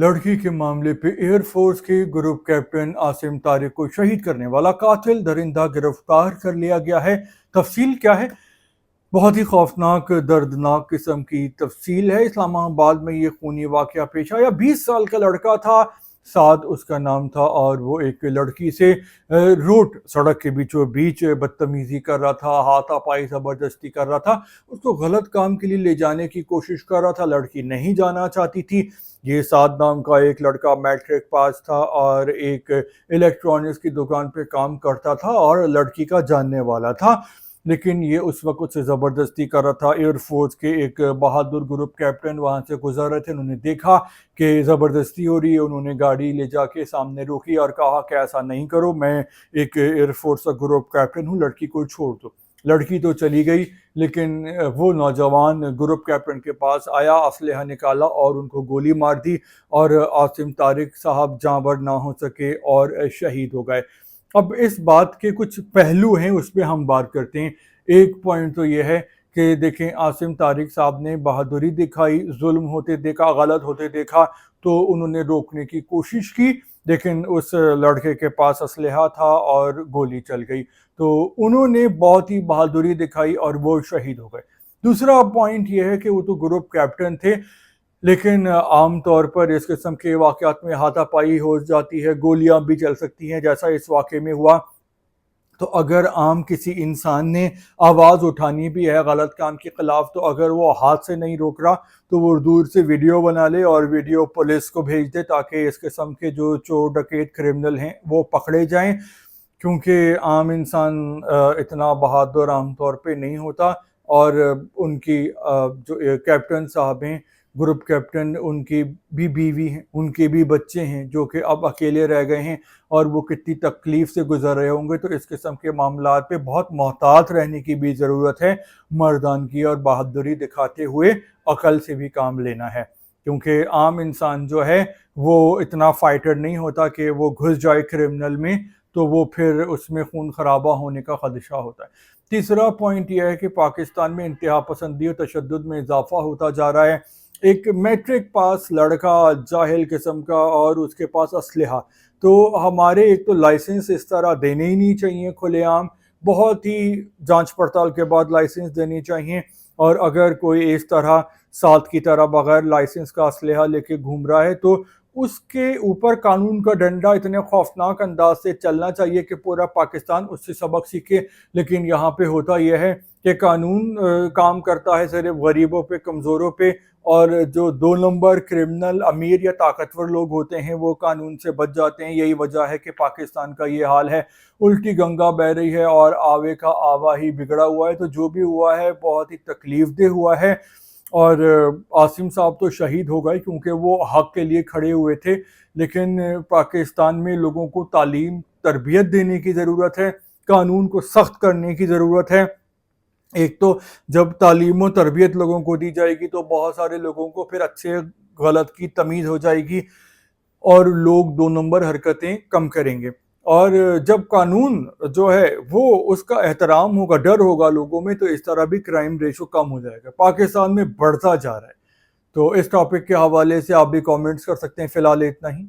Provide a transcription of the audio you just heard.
लड़की के मामले पे एयरफोर्स के ग्रुप कैप्टन आसिम तारिक को शहीद करने वाला कातिल दरिंदा गिरफ्तार कर लिया गया है। तफसील क्या है? बहुत ही खौफनाक दर्दनाक किस्म की तफसील है। इस्लामाबाद में ये खूनी वाकया पेश आया। 20 साल का लड़का था, साद उसका नाम था, और वो एक लड़की से रोड सड़क के बीचों बीच बदतमीजी कर रहा था, हाथापाई ज़बरदस्ती कर रहा था, उसको गलत काम के लिए ले जाने की कोशिश कर रहा था। लड़की नहीं जाना चाहती थी। ये साद नाम का एक लड़का मैट्रिक पास था और एक इलेक्ट्रॉनिक्स की दुकान पे काम करता था और लड़की का जानने वाला था, लेकिन ये उस वक्त उससे ज़बरदस्ती कर रहा था। एयरफोर्स के एक बहादुर ग्रुप कैप्टन वहाँ से गुजर रहे थे, उन्होंने देखा कि ज़बरदस्ती हो रही है, उन्होंने गाड़ी ले जाके सामने रोकी और कहा कि ऐसा नहीं करो, मैं एक एयरफोर्स का ग्रुप कैप्टन हूँ, लड़की को छोड़ दो। लड़की तो चली गई, लेकिन वो नौजवान ग्रुप कैप्टन के पास आया, असलहा निकाला और उनको गोली मार दी और आसिम तारिक साहब जाँबर ना हो सके और शहीद हो गए। अब इस बात के कुछ पहलू हैं, उस पर हम बात करते हैं। एक पॉइंट तो ये है कि देखें, आसिम तारिक साहब ने बहादुरी दिखाई, जुल्म होते देखा, गलत होते देखा तो उन्होंने रोकने की कोशिश की, लेकिन उस लड़के के पास असलहा था और गोली चल गई, तो उन्होंने बहुत ही बहादुरी दिखाई और वो शहीद हो गए। दूसरा पॉइंट ये है कि वो तो ग्रुप कैप्टन थे, लेकिन आम तौर पर इस किस्म के वाक़यात में हाथापाई हो जाती है, गोलियां भी चल सकती हैं, जैसा इस वाक़े में हुआ। तो अगर आम किसी इंसान ने आवाज़ उठानी भी है गलत काम के ख़िलाफ़, तो अगर वो हाथ से नहीं रोक रहा तो वो दूर से वीडियो बना ले और वीडियो पुलिस को भेज दे, ताकि इस किस्म के जो चोर डकैत क्रिमिनल हैं वो पकड़े जाएं, क्योंकि आम इंसान इतना बहादुर आम तौर पे नहीं होता। और उनकी जो कैप्टन साहब हैं, ग्रुप कैप्टन, उनकी भी बीवी हैं, उनके भी बच्चे हैं जो कि अब अकेले रह गए हैं और वो कितनी तकलीफ़ से गुजर रहे होंगे। तो इस किस्म के मामलात पे बहुत मोहतात रहने की भी ज़रूरत है, मर्दानगी और बहादुरी दिखाते हुए अकल से भी काम लेना है, क्योंकि आम इंसान जो है वो इतना फाइटर नहीं होता कि वो घुस जाए क्रिमिनल में, तो वो फिर उसमें खून खराबा होने का खदशा होता है। तीसरा पॉइंट यह है कि पाकिस्तान में इंतहा पसंदी और तशद्दुद में इजाफा होता जा रहा है। एक मैट्रिक पास लड़का, जाहिल किस्म का, और उसके पास असलहा, तो हमारे एक तो लाइसेंस इस तरह देने ही नहीं चाहिए खुलेआम, बहुत ही जांच पड़ताल के बाद लाइसेंस देनी चाहिए। और अगर कोई इस तरह साथ की तरह बगैर लाइसेंस का असलहा लेके घूम रहा है तो उसके ऊपर कानून का डंडा इतने खौफनाक अंदाज से चलना चाहिए कि पूरा पाकिस्तान उससे सबक सीखे। लेकिन यहाँ पे होता यह है कि कानून काम करता है सिर्फ गरीबों पे, कमज़ोरों पे, और जो 2 नंबर क्रिमिनल अमीर या ताकतवर लोग होते हैं वो कानून से बच जाते हैं। यही वजह है कि पाकिस्तान का ये हाल है, उल्टी गंगा बह रही है और आवे का आवा ही बिगड़ा हुआ है। तो जो भी हुआ है बहुत ही तकलीफ दे हुआ है, और आसिम साहब तो शहीद हो गए क्योंकि वो हक के लिए खड़े हुए थे, लेकिन पाकिस्तान में लोगों को तालीम तरबियत देने की ज़रूरत है, कानून को सख्त करने की ज़रूरत है। एक तो जब तालीम और तरबियत लोगों को दी जाएगी तो बहुत सारे लोगों को फिर अच्छे गलत की तमीज़ हो जाएगी और लोग 2 नंबर हरकतें कम करेंगे। और जब कानून जो है वो उसका एहतराम होगा, डर होगा लोगों में, तो इस तरह भी क्राइम रेशो कम हो जाएगा। पाकिस्तान में बढ़ता जा रहा है। तो इस टॉपिक के हवाले से आप भी कमेंट्स कर सकते हैं। फ़िलहाल इतना ही।